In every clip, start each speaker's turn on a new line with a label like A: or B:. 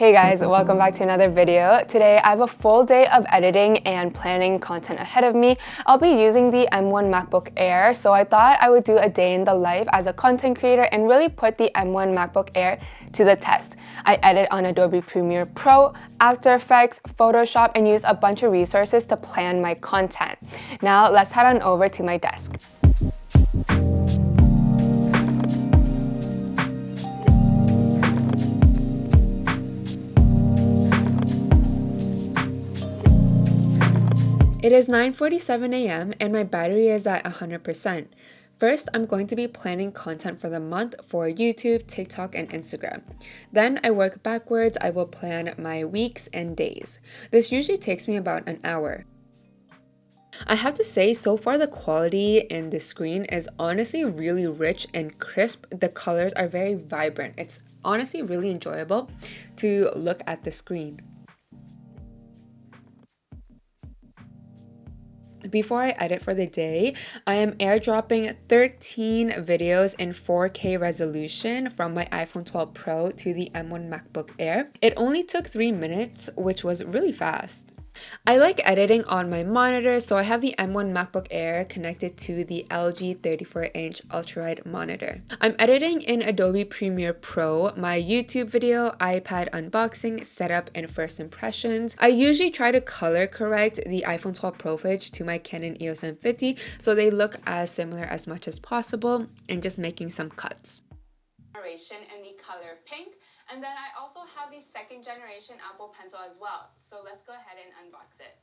A: Hey guys, welcome back to another video. Today I have a full day of editing and planning content ahead of me. I'll be using the M1 MacBook Air, so I thought I would do a day in the life as a content creator and really put the M1 MacBook Air to the test. I edit on Adobe Premiere Pro, After Effects, Photoshop, and use a bunch of resources to plan my content. Now let's head on over to my desk. It is 9:47 a.m. and my battery is at 100%. First, I'm going to be planning content for the month for YouTube, TikTok, and Instagram. Then I work backwards. I will plan my weeks and days. This usually takes me about an hour. I have to say, so far the quality in the screen is honestly really rich and crisp. The colors are very vibrant. It's honestly really enjoyable to look at the screen. Before I edit for the day, I am airdropping 13 videos in 4K resolution from my iPhone 12 Pro to the M1 MacBook Air. It only took 3 minutes, which was really fast. I like editing on my monitor, so I have the M1 MacBook Air connected to the LG 34-inch ultrawide monitor. I'm editing in Adobe Premiere Pro, my YouTube video, iPad unboxing, setup, and first impressions. I usually try to color correct the iPhone 12 Pro footage to my Canon EOS M50 so they look as similar as much as possible, and just making some cuts. In the color pink, and then I also have the second generation Apple Pencil as well, so let's go ahead and unbox it.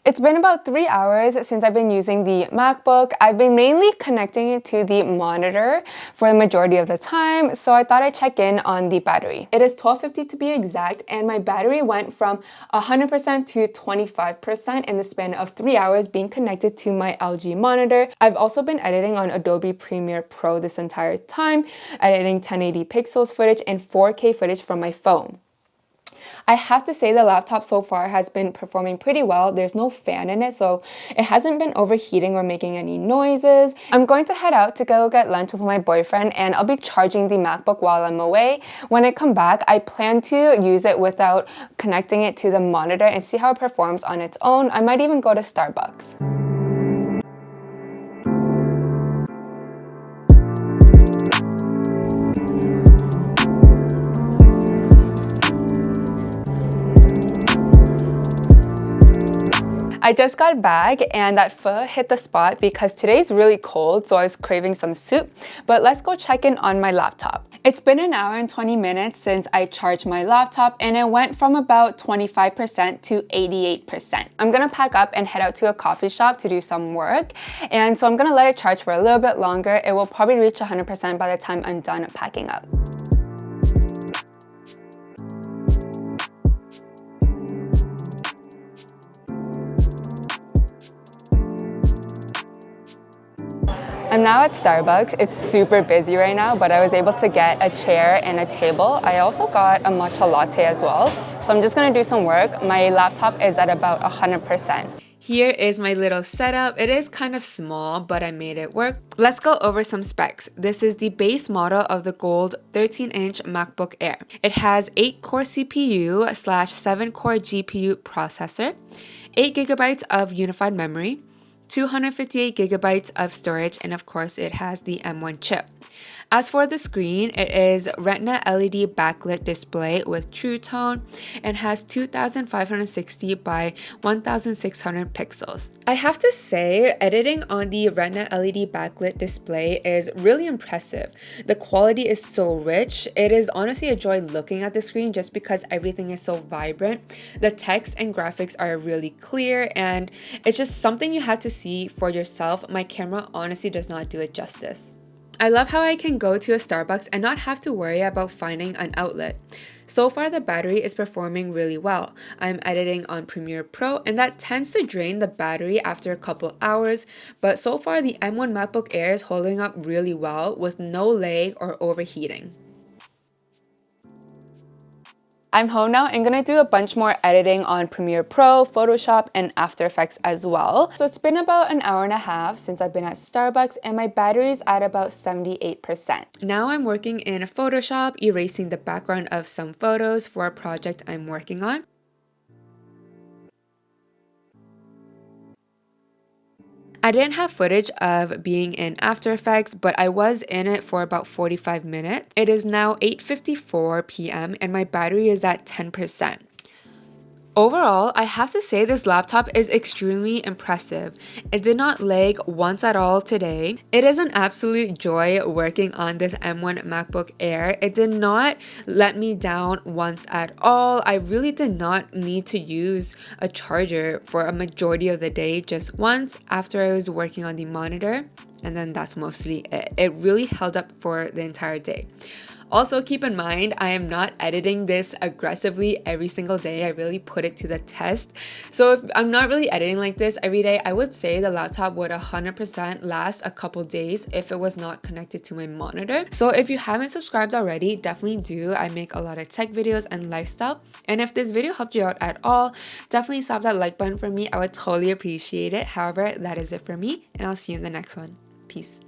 A: It's been about 3 hours since I've been using the MacBook. I've been mainly connecting it to the monitor for the majority of the time, so I thought I'd check in on the battery. It is 12:50 to be exact, and my battery went from 100% to 25% in the span of 3 hours being connected to my LG monitor. I've also been editing on Adobe Premiere Pro this entire time, editing 1080 pixels footage and 4K footage from my phone. I have to say the laptop so far has been performing pretty well. There's no fan in it, so it hasn't been overheating or making any noises. I'm going to head out to go get lunch with my boyfriend, and I'll be charging the MacBook while I'm away. When I come back, I plan to use it without connecting it to the monitor and see how it performs on its own. I might even go to Starbucks. I just got back and that pho hit the spot because today's really cold, so I was craving some soup. But let's go check in on my laptop. It's been an hour and 20 minutes since I charged my laptop, and it went from about 25% to 88%. I'm gonna pack up and head out to a coffee shop to do some work, and so I'm gonna let it charge for a little bit longer. It will probably reach 100% by the time I'm done packing up. I'm now at Starbucks. It's super busy right now, but I was able to get a chair and a table. I also got a matcha latte as well. So I'm just gonna do some work. My laptop is at about 100%. Here is my little setup. It is kind of small, but I made it work. Let's go over some specs. This is the base model of the gold 13-inch MacBook Air. It has 8-core CPU / 7-core GPU processor, 8 gigabytes of unified memory, 258 gigabytes of storage, and of course it has the M1 chip. As for the screen, it is Retina LED backlit display with True Tone and has 2560 by 1600 pixels. I have to say, editing on the Retina LED backlit display is really impressive. The quality is so rich. It is honestly a joy looking at the screen just because everything is so vibrant. The text and graphics are really clear, and it's just something you have to see for yourself. My camera honestly does not do it justice. I love how I can go to a Starbucks and not have to worry about finding an outlet. So far, the battery is performing really well. I'm editing on Premiere Pro, and that tends to drain the battery after a couple hours, but so far the M1 MacBook Air is holding up really well with no lag or overheating. I'm home now and gonna do a bunch more editing on Premiere Pro, Photoshop, and After Effects as well. So it's been about an hour and a half since I've been at Starbucks and my battery's at about 78%. Now I'm working in Photoshop, erasing the background of some photos for a project I'm working on. I didn't have footage of being in After Effects, but I was in it for about 45 minutes. It is now 8:54 p.m. and my battery is at 10%. Overall, I have to say this laptop is extremely impressive. It did not lag once at all today. It is an absolute joy working on this M1 MacBook Air. It did not let me down once at all. I really did not need to use a charger for a majority of the day, just once after I was working on the monitor, and then that's mostly it. It really held up for the entire day. Also, keep in mind, I am not editing this aggressively every single day. I really put it to the test. So if I'm not really editing like this every day, I would say the laptop would 100% last a couple days if it was not connected to my monitor. So if you haven't subscribed already, definitely do. I make a lot of tech videos and lifestyle. And if this video helped you out at all, definitely slap that like button for me. I would totally appreciate it. However, that is it for me, and I'll see you in the next one. Peace.